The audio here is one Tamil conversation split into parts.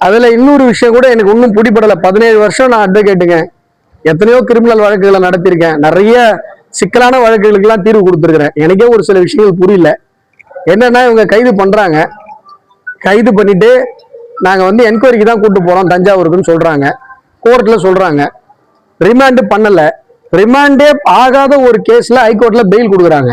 அதுல இன்னொரு விஷயம் கூட எனக்கு ஒன்றும் பிடிபடல. 17 வருஷம் நான் அட்வொகேட்டுங்க. எத்தனையோ கிரிமினல் வழக்குகளை நடத்திருக்கேன். நிறைய சிக்கலான வழக்குகளுக்கெல்லாம் தீர்வு கொடுத்துருக்கிறேன். எனக்கே ஒரு சில விஷயங்கள் புரியல. என்னன்னா இவங்க கைது பண்றாங்க, கைது பண்ணிட்டு நாங்க வந்து என்கொயரிக்கு தான் கூட்டு போறோம் தஞ்சாவூருக்குன்னு சொல்றாங்க. கோர்ட்ல சொல்றாங்க ரிமாண்டு பண்ணல. ரிமாண்டே ஆகாத ஒரு கேஸ்ல ஹைகோர்ட்ல பெயில் கொடுக்குறாங்க.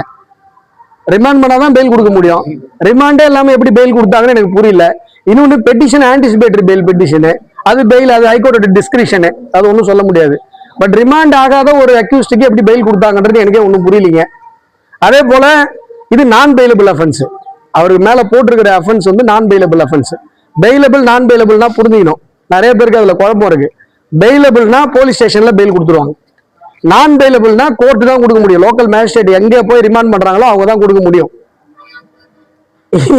ரிமாண்ட் பண்ணாதான் பெயில் கொடுக்க முடியும். ரிமாண்டே இல்லாம எப்படி பெயில் கொடுத்தாங்கன்னு எனக்கு புரியல. இன்னொன்று பெட்டிஷன், ஆன்டிசிபேட்டரி பெயில் பெட்டிஷனு, அது பெயில், அது ஹைகோர்ட்டோட டிஸ்கிரிப்ஷனு, அது ஒன்றும் சொல்ல முடியாது. பட் ரிமாண்ட் ஆகாத ஒரு அக்யூஸ்டுக்கு எப்படி பெயில் கொடுத்தாங்கன்றது எனக்கே ஒன்றும் புரியலீங்க. அதே போல இது நான் பெயிலபிள் அஃபென்ஸ். அவருக்கு மேல போட்டிருக்கிற அஃபென்ஸ் வந்து நான் பெயிலபிள் அஃபென்ஸ். பெயிலபிள் நான் பெயிலபிள்னா புரிஞ்சுக்கணும். நிறைய பேருக்கு அதுல குழப்பம் இருக்கு. பெயிலபிள்னா போலீஸ் ஸ்டேஷன்ல பெயில் கொடுத்துருவாங்க. நான் பெயிலபிள்னா கோர்ட் தான் கொடுக்க முடியும். லோக்கல் மேஜிஸ்ட்ரேட் எங்கே போய் ரிமாண்ட் பண்றாங்களோ அவங்க தான் கொடுக்க முடியும்.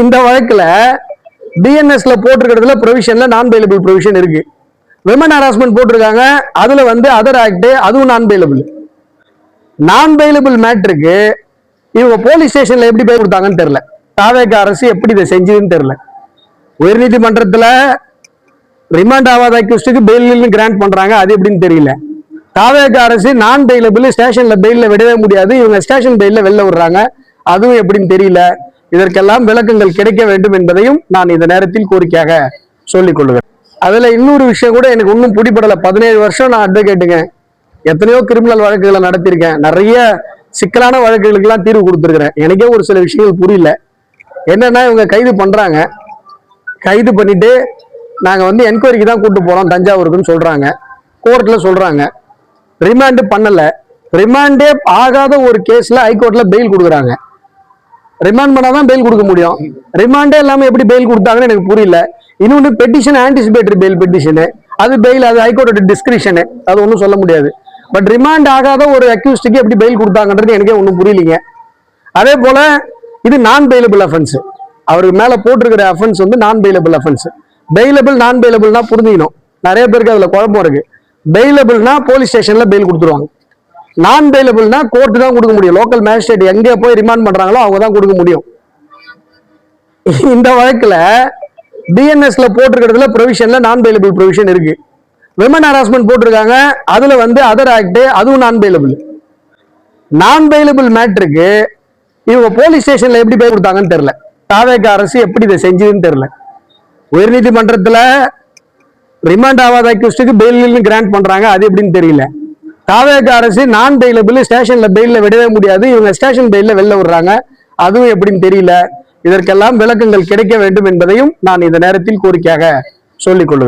இந்த வழக்குல டிஎன்எஸ்ல போட்டிருக்கிறதுல ப்ரொவிஷன்ல நான் பெயிலபிள் ப்ரொவிஷன் இருக்கு. விமன் ஹராஸ்மெண்ட் போட்டிருக்காங்க, அதுல வந்து அதர் ஆக்ட், அதுவும் நான் பெயிலபிள். நான் பெயிலபிள் மேட்டருக்கு இவங்க போலீஸ் ஸ்டேஷன்ல எப்படி பெயில் கொடுத்தாங்கன்னு தெரியல. தாவேக அரசு எப்படி இதை செஞ்சதுன்னு தெரியல. உயர்நீதிமன்றத்துல ரிமாண்ட் ஆகாத அக்யூஸ்டுக்கு பெயில் கிராண்ட் பண்றாங்க, அது எப்படின்னு தெரியல. தாவேக அரசு நான் பெயிலபிள், ஸ்டேஷன்ல பெயில விடவே முடியாது, இவங்க ஸ்டேஷன் பெயில வெளில விடுறாங்க, அதுவும் எப்படின்னு தெரியல. இதற்கெல்லாம் விளக்கங்கள் கிடைக்க வேண்டும் என்பதையும் நான் இந்த நேரத்தில் கோரிக்கையாக சொல்லிக் கொள்ளுவேன். அதுல இன்னொரு விஷயம் கூட எனக்கு ஒன்றும் பிடிபடல. 17 வருஷம் நான் அட்வொகேட்டுங்க. எத்தனையோ கிரிமினல் வழக்குகளை நடத்திருக்கேன். நிறைய சிக்கலான வழக்குகளுக்கெல்லாம் தீர்வு கொடுத்துருக்கிறேன். எனக்கே ஒரு சில விஷயங்கள் புரியல. என்னன்னா இவங்க கைது பண்றாங்க, கைது பண்ணிட்டு நாங்க வந்து என்கொயரிக்கு தான் கூட்டு போறோம் தஞ்சாவூருக்குன்னு சொல்றாங்க. கோர்ட்ல சொல்றாங்க ரிமாண்டு பண்ணல. ரிமாண்டே ஆகாத ஒரு கேஸ்ல ஹைகோர்ட்ல பெயில் கொடுக்குறாங்க. ரிமாண்ட் பண்ணாதான் பெயில் கொடுக்க முடியும். ரிமாண்டே இல்லாம எப்படி பெயில் கொடுத்தாங்கன்னு எனக்கு புரியல. இன்னொன்று பெட்டிஷன், ஆன்டிசிபேட்டரி பெயில் பெட்டிஷனு, அது பெயில், அது ஹைகோர்ட்டோட டிஸ்கிரிப்ஷனு, அது ஒன்றும் சொல்ல முடியாது. பட் ரிமாண்ட் ஆகாத ஒரு அக்யூஸ்டுக்கு எப்படி பெயில் கொடுத்தாங்கன்றது எனக்கே ஒன்றும் புரியலீங்க. அதே போல இது நான் பெயிலபிள் அஃபென்ஸ். அவருக்கு மேல போட்டிருக்கிற அஃபென்ஸ் வந்து நான் பெயிலபிள் அஃபென்ஸ். பெயிலபிள் நான் பெயிலபிள்னா புரிஞ்சுக்கணும். நிறைய பேருக்கு அதுல குழப்பம் இருக்கு. பெயிலபிள்னா போலீஸ் ஸ்டேஷன்ல பெயில் கொடுத்துருவாங்க. நான் பெயிலபிள்னா கோர்ட் தான் கொடுக்க முடியும். லோக்கல் மேஜிஸ்ட்ரேட் எங்கே போய் ரிமாண்ட் பண்றாங்களோ அவங்க தான் கொடுக்க முடியும். இந்த வழக்குல டிஎன்எஸ்ல போட்டிருக்கிறதுல ப்ரொவிஷன்ல நான் பெயிலபிள் ப்ரொவிஷன் இருக்கு. விமன் ஹராஸ்மெண்ட் போட்டிருக்காங்க, அதுல வந்து அதர் ஆக்ட், அதுவும் நான் பெயிலபிள். நான் பெயிலபிள் மேட்டருக்கு இவங்க போலீஸ் ஸ்டேஷன்ல எப்படி பெயில் கொடுத்தாங்கன்னு தெரியல. தாவேக அரசு எப்படி இதை செஞ்சதுன்னு தெரியல. உயர்நீதிமன்றத்துல ரிமாண்ட் ஆகாத அக்யூஸ்டுக்கு பெயில் கிராண்ட் பண்றாங்க, அது எப்படின்னு தெரியல. தாவேக அரசு நான் பெயிலபிள், ஸ்டேஷன்ல பெயில விடவே முடியாது, இவங்க ஸ்டேஷன் பெயில வெளில விடுறாங்க, அதுவும் எப்படின்னு தெரியல. இதற்கெல்லாம் விளக்கங்கள் கிடைக்க வேண்டும் என்பதையும் நான் இந்த நேரத்தில் கோரிக்கையாக சொல்லிக் கொள்ளுவேன்.